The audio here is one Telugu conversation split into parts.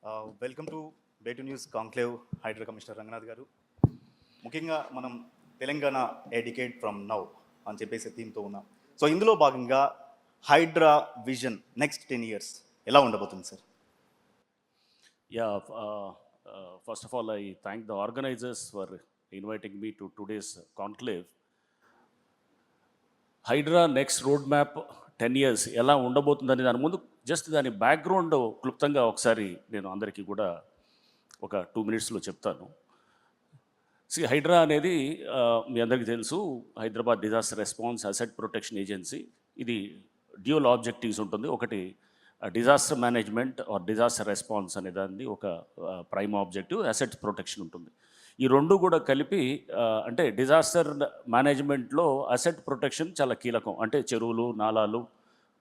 వెల్కమ్ టు బేటు news conclave Hydraa commissioner Ranganath garu. ముఖ్యంగా మనం Telangana a decade from now అని చెప్పేసి థీమ్తో ఉన్నాం. సో ఇందులో భాగంగా హైడ్రా విజన్ నెక్స్ట్ 10 years ఎలా ఉండబోతుంది sir? Yeah, first of all, I thank the organizers for inviting me to today's conclave. HYDRAA next road map 10 years ఎలా ఉండబోతుందని దాని ముందు జస్ట్ దాని బ్యాక్గ్రౌండ్ క్లుప్తంగా ఒకసారి నేను అందరికీ కూడా ఒక 2 minutesలో చెప్తాను. హైడ్రా అనేది మీ అందరికీ తెలుసు, Hyderabad disaster response asset protection agency. ఇది డ్యూయల్ ఆబ్జెక్టివ్స్ ఉంటుంది. ఒకటి disaster management or disaster response అనే దాన్ని ఒక ప్రైమ్ ఆబ్జెక్టివ్, అసెట్ ప్రొటెక్షన్ ఉంటుంది. ఈ రెండు కూడా కలిపి అంటే డిజాస్టర్ మేనేజ్మెంట్లో అసెట్ ప్రొటెక్షన్ చాలా కీలకం. అంటే చెరువులు, నాలాలు,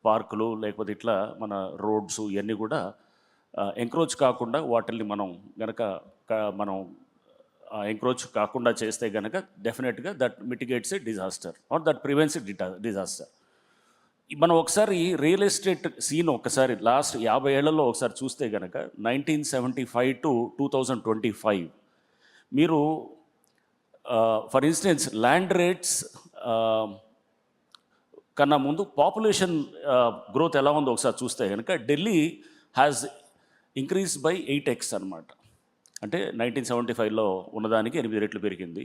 పార్కులు, లేకపోతే ఇట్లా మన రోడ్స్ ఇవన్నీ కూడా ఎంక్రోచ్ కాకుండా వాటిల్ని మనం గనక మనం ఎంక్రోచ్ కాకుండా చేస్తే గనక డెఫినెట్గా that mitigates a disaster or that prevents disaster. మనం ఒకసారి రియల్ ఎస్టేట్ సీన్ ఒకసారి లాస్ట్ 50 ఏళ్లలో ఒకసారి చూస్తే కనుక 1975 to 2025 మీరు ఫర్ ఇన్స్టెన్స్ ల్యాండ్ రేట్స్ కన్నా ముందు పాపులేషన్ గ్రోత్ ఎలా ఉందో ఒకసారి చూస్తే కనుక Delhi has increase by 8x అనమాట. అంటే 1975లో ఉన్నదానికి 8 రెట్లు పెరిగింది.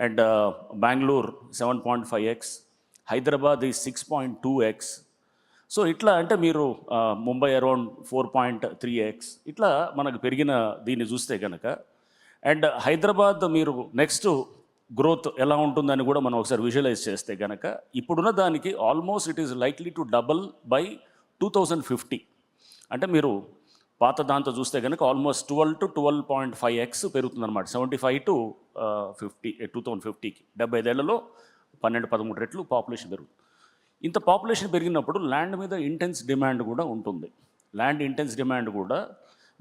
అండ్ బెంగళూరు 7.5x, హైదరాబాద్ ఈ 6.2x. సో ఇట్లా అంటే మీరు ముంబై అరౌండ్ 4.3x ఇట్లా మనకు పెరిగిన దీన్ని చూస్తే కనుక. అండ్ హైదరాబాద్ మీరు నెక్స్ట్ గ్రోత్ ఎలా ఉంటుందని కూడా మనం ఒకసారి విజువలైజ్ చేస్తే కనుక ఇప్పుడున్న దానికి almost it is likely to double by 2050. అంటే మీరు పాత దాంతో చూస్తే కనుక ఆల్మోస్ట్ 12 to 12.5x పెరుగుతుంది అనమాట. 75 to 50 2050కి 75 ఏళ్లలో 12-13 రెట్లు పాపులేషన్ పెరుగుతుంది. ఇంత పాపులేషన్ పెరిగినప్పుడు ల్యాండ్ మీద ఇంటెన్స్ డిమాండ్ కూడా ఉంటుంది. ల్యాండ్ ఇంటెన్స్ డిమాండ్ కూడా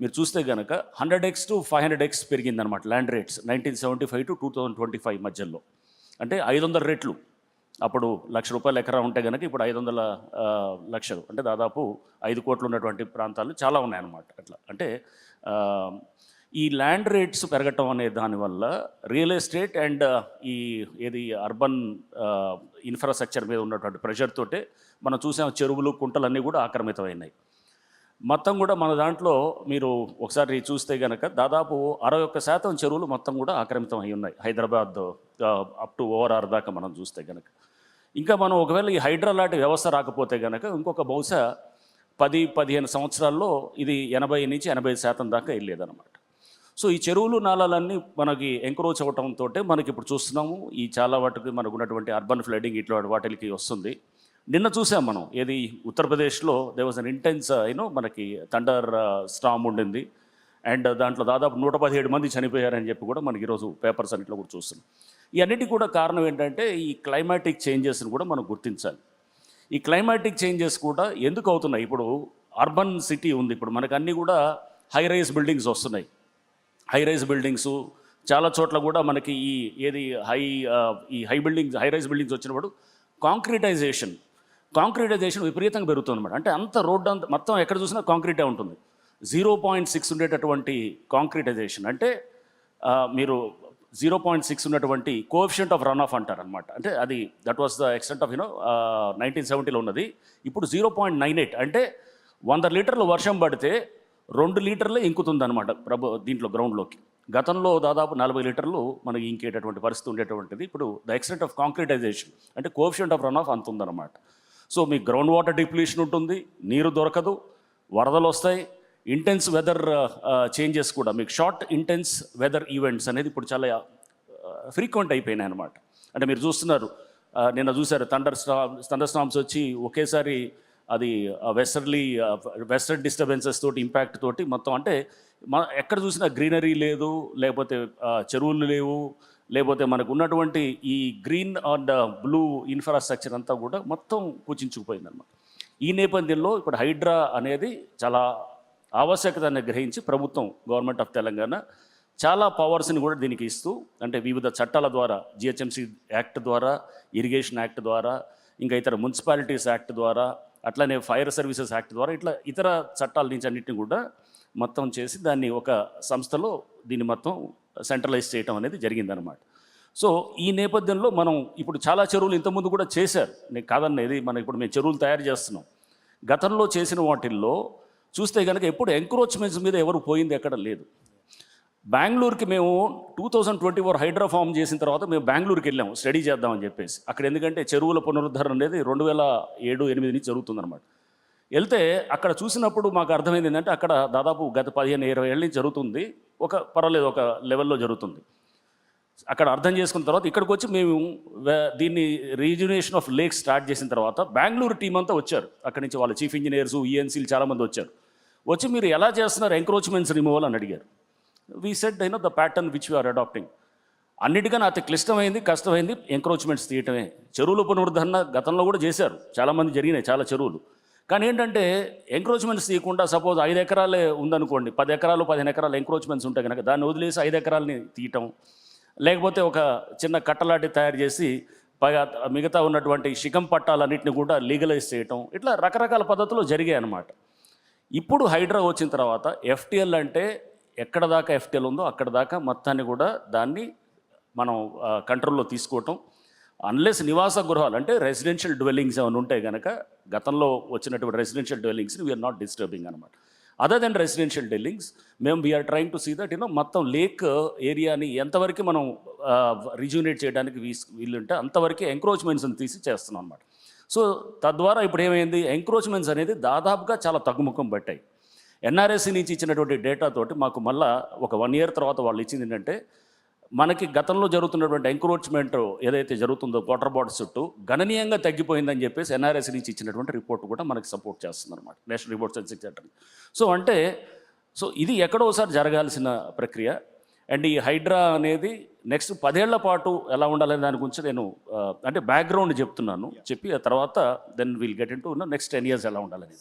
మీరు చూస్తే కనుక 100x to 500x పెరిగిందనమాట ల్యాండ్ రేట్స్ 1975 to 2025 మధ్యలో. అంటే 500 రెట్లు. అప్పుడు ₹1,00,000 ఎకరా ఉంటే కనుక ఇప్పుడు 500 లక్షలు, అంటే దాదాపు 5 కోట్లు ఉన్నటువంటి ప్రాంతాలు చాలా ఉన్నాయన్నమాట. అట్లా అంటే ఈ ల్యాండ్ రేట్స్ పెరగటం అనే దానివల్ల రియల్ ఎస్టేట్ అండ్ ఈ ఏది అర్బన్ ఇన్ఫ్రాస్ట్రక్చర్ మీద ఉన్నటువంటి ప్రెషర్ తోటే మనం చూసాం చెరువులు, కుంటలన్నీ కూడా ఆక్రమితమైనాయి. మొత్తం కూడా మన దాంట్లో మీరు ఒకసారి చూస్తే కనుక దాదాపు 61% చెరువులు మొత్తం కూడా ఆక్రమితం అయి ఉన్నాయి హైదరాబాద్ అప్ టు ఓఆర్ఆర్ దాకా మనం చూస్తే కనుక. ఇంకా మనం ఒకవేళ ఈ హైడ్రా లాంటి వ్యవస్థ రాకపోతే కనుక ఇంకొక బహుశా 10-15 సంవత్సరాల్లో ఇది 80 నుంచి 85% దాకా వెళ్ళేదన్నమాట. సో ఈ చెరువులు, నాలాలన్నీ మనకి ఎంక్రోచ్ అవ్వటంతో మనకి ఇప్పుడు చూస్తున్నాము ఈ చాలా వాటికి మనకు ఉన్నటువంటి అర్బన్ ఫ్లడింగ్ ఇట్లా వాటికి వస్తుంది. నిన్న చూసాం మనం ఏది ఉత్తరప్రదేశ్లో దే వాజ్ అన్ ఇంటెన్స్ మనకి థండర్ స్టార్మ్ ఉండింది. అండ్ దాంట్లో దాదాపు 117 మంది చనిపోయారని చెప్పి కూడా మనకి ఈరోజు పేపర్స్ అన్నింటిలో కూడా చూస్తున్నాం. ఈ అన్నిటికీ కూడా కారణం ఏంటంటే ఈ క్లైమాటిక్ చేంజెస్ని కూడా మనం గుర్తించాలి. ఈ క్లైమాటిక్ చేంజెస్ కూడా ఎందుకు అవుతున్నాయి? ఇప్పుడు అర్బన్ సిటీ ఉంది, ఇప్పుడు మనకు అన్నీ కూడా హై రైజ్ బిల్డింగ్స్ వస్తున్నాయి. హై రైజ్ బిల్డింగ్స్ చాలా చోట్ల కూడా మనకి ఈ ఏది హై రైజ్ బిల్డింగ్స్ వచ్చినప్పుడు కాంక్రీటైజేషన్ విపరీతంగా పెరుగుతుంది అనమాట. అంటే అంత రోడ్డు అంత మొత్తం ఎక్కడ చూసినా కాంక్రీటే ఉంటుంది. 0.6 ఉండేటటువంటి కాంక్రీటైజేషన్ అంటే మీరు 0.6 ఉన్నటువంటి కోఎఫిషియంట్ ఆఫ్ రన్ ఆఫ్ అంటారు అనమాట. అంటే అది that was the extent of 1970లో ఉన్నది. ఇప్పుడు 0.98 అంటే 100 లీటర్లు వర్షం పడితే 2 లీటర్లే ఇంకుతుంది అనమాట దీంట్లో గ్రౌండ్లోకి. గతంలో దాదాపు 40 లీటర్లు మనకి ఇంకేటటువంటి పరిస్థితి ఉండేటువంటిది. ఇప్పుడు ద ఎక్స్టెంట్ ఆఫ్ కాంక్రీటైజేషన్ అంటే కోఎఫిషియంట్ ఆఫ్ రన్ ఆఫ్ అంత ఉందన్నమాట. సో మీకు గ్రౌండ్ వాటర్ డిప్లీషన్ ఉంటుంది, నీరు దొరకదు, వరదలు వస్తాయి, ఇంటెన్స్ వెదర్ చేంజెస్ కూడా మీకు షార్ట్ ఇంటెన్స్ వెదర్ ఈవెంట్స్ అనేది ఇప్పుడు చాలా ఫ్రీక్వెంట్ అయిపోయినాయి అనమాట. అంటే మీరు చూస్తున్నారు, నిన్న చూసారు థండర్ స్టార్మ్స్ వచ్చి ఒకేసారి అది వెస్టర్న్ డిస్టర్బెన్సెస్ తోటి ఇంపాక్ట్ తోటి మొత్తం అంటే ఎక్కడ చూసినా గ్రీనరీ లేదు, లేకపోతే చెరువులు లేవు, లేకపోతే మనకు ఉన్నటువంటి ఈ గ్రీన్ అండ్ బ్లూ ఇన్ఫ్రాస్ట్రక్చర్ అంతా కూడా మొత్తం కూచించుకుపోయిందన్నమాట. ఈ నేపథ్యంలో ఇప్పుడు హైడ్రా అనేది చాలా ఆవశ్యకతను గ్రహించి ప్రభుత్వం గవర్నమెంట్ ఆఫ్ తెలంగాణ చాలా పవర్స్ని కూడా దీనికి ఇస్తూ, అంటే వివిధ చట్టాల ద్వారా జిహెచ్ఎంసీ యాక్ట్ ద్వారా, ఇరిగేషన్ యాక్ట్ ద్వారా, ఇంకా ఇతర మున్సిపాలిటీస్ యాక్ట్ ద్వారా, అట్లనే ఫైర్ సర్వీసెస్ యాక్ట్ ద్వారా ఇట్లా ఇతర చట్టాల నుంచి అన్నింటినీ కూడా మొత్తం చేసి దాన్ని ఒక సంస్థలో దీన్ని మొత్తం సెంట్రలైజ్ చేయటం అనేది జరిగిందనమాట. సో ఈ నేపథ్యంలో మనం ఇప్పుడు చాలా చెరువులు ఇంతకుముందు కూడా చేశారు, నేను కాదనేది, మనం ఇప్పుడు మేము చెరువులు తయారు చేస్తున్నాం. గతంలో చేసిన వాటిల్లో చూస్తే కనుక ఎప్పుడు ఎంక్రోచ్మెంట్స్ మీద ఎవరు పోయింది ఎక్కడ లేదు. బెంగళూరుకి మేము 2024 హైడ్రా ఫామ్ చేసిన తర్వాత మేము బెంగళూరుకి వెళ్ళాము స్టడీ చేద్దామని చెప్పేసి. అక్కడ ఎందుకంటే చెరువుల పునరుద్ధరణ అనేది 2007-8 నుంచి జరుగుతుందన్నమాట. వెళ్తే అక్కడ చూసినప్పుడు మాకు అర్థమైంది ఏంటంటే అక్కడ దాదాపు గత 15-20 ఏళ్ళ నుంచి జరుగుతుంది, ఒక పర్వాలేదు ఒక లెవెల్లో జరుగుతుంది. అక్కడ అర్థం చేసుకున్న తర్వాత ఇక్కడికి వచ్చి మేము దీన్ని రీజునేషన్ ఆఫ్ లేక్ స్టార్ట్ చేసిన తర్వాత బెంగళూరు టీం అంతా వచ్చారు. అక్కడి నుంచి వాళ్ళ చీఫ్ ఇంజనీర్స్, ఈఎన్సీలు చాలామంది వచ్చారు. వచ్చి మీరు ఎలా చేస్తున్నారు ఎంక్రోచ్మెంట్స్ రిమూవల్ అని అడిగారు. We said the pattern which we are adapting. అన్నిటికన్నా అతి క్లిష్టమైంది, కష్టమైంది ఎంక్రోచ్మెంట్స్ తీయటమే. చెరువుల పునరుద్ధరణ గతంలో కూడా చేశారు, చాలామంది జరిగినాయి చాలా చెరువులు. కానీ ఏంటంటే ఎంక్రోచ్మెంట్స్ తీయకుండా సపోజ్ 5 ఎకరాలే ఉందనుకోండి, 10 ఎకరాలు 15 ఎకరాలు ఎంక్రోచ్మెంట్స్ ఉంటాయి కనుక దాన్ని వదిలేసి 5 ఎకరాలని తీయటం, లేకపోతే ఒక చిన్న కట్టలాంటి తయారు చేసి మిగతా ఉన్నటువంటి శిఖం పట్టాలన్నింటినీ కూడా లీగలైజ్ చేయటం, ఇట్లా రకరకాల పద్ధతులు జరిగాయి అన్నమాట. ఇప్పుడు హైడ్రా వచ్చిన తర్వాత ఎఫ్టీఎల్ అంటే ఎక్కడ దాకా ఎఫ్టీఎల్ ఉందో అక్కడ దాకా మొత్తాన్ని కూడా దాన్ని మనం కంట్రోల్లో తీసుకోవటం. అన్లెస్ నివాస గృహాలు అంటే రెసిడెన్షియల్ డ్వెల్లింగ్స్ ఏమైనా ఉంటాయి కనుక గతంలో వచ్చినటువంటి రెసిడెన్షియల్ డ్వెల్లింగ్స్ని వీఆర్ నాట్ డిస్టర్బింగ్ అనమాట. అదర్ దెన్ రెసిడెన్షియల్ డ్వెల్లింగ్స్ మేము we are trying to see that మొత్తం లేక్ ఏరియాని ఎంతవరకు మనం రిజ్యూనేట్ చేయడానికి వీలుంటే అంతవరకు ఎంక్రోచ్మెంట్స్ని తీసి చేస్తున్నాం అనమాట. సో తద్వారా ఇప్పుడు ఏమైంది, ఎంక్రోచ్మెంట్స్ అనేది దాదాపుగా చాలా తగ్గుముఖం పట్టాయి. ఎన్ఆర్ఎస్సి నుంచి ఇచ్చినటువంటి డేటాతోటి మాకు మళ్ళీ ఒక 1 year తర్వాత వాళ్ళు ఇచ్చింది ఏంటంటే మనకి గతంలో జరుగుతున్నటువంటి ఎంక్రోచ్మెంట్ ఏదైతే జరుగుతుందో వాటర్ బాటిల్స్ చుట్టూ గణనీయంగా తగ్గిపోయిందని చెప్పేసి ఎన్ఆర్ఎస్ నుంచి ఇచ్చినటువంటి రిపోర్ట్ కూడా మనకి సపోర్ట్ చేస్తుంది అనమాట, national report statistics centre. So ఇది ఎక్కడో ఒకసారి జరగాల్సిన ప్రక్రియ. అండ్ ఈ హైడ్రా అనేది నెక్స్ట్ 10 ఏళ్ల పాటు ఎలా ఉండాలనే దాని గురించి నేను అంటే బ్యాక్గ్రౌండ్ చెప్తున్నాను, చెప్పి ఆ తర్వాత then will get into next 10 years ఎలా ఉండాలని.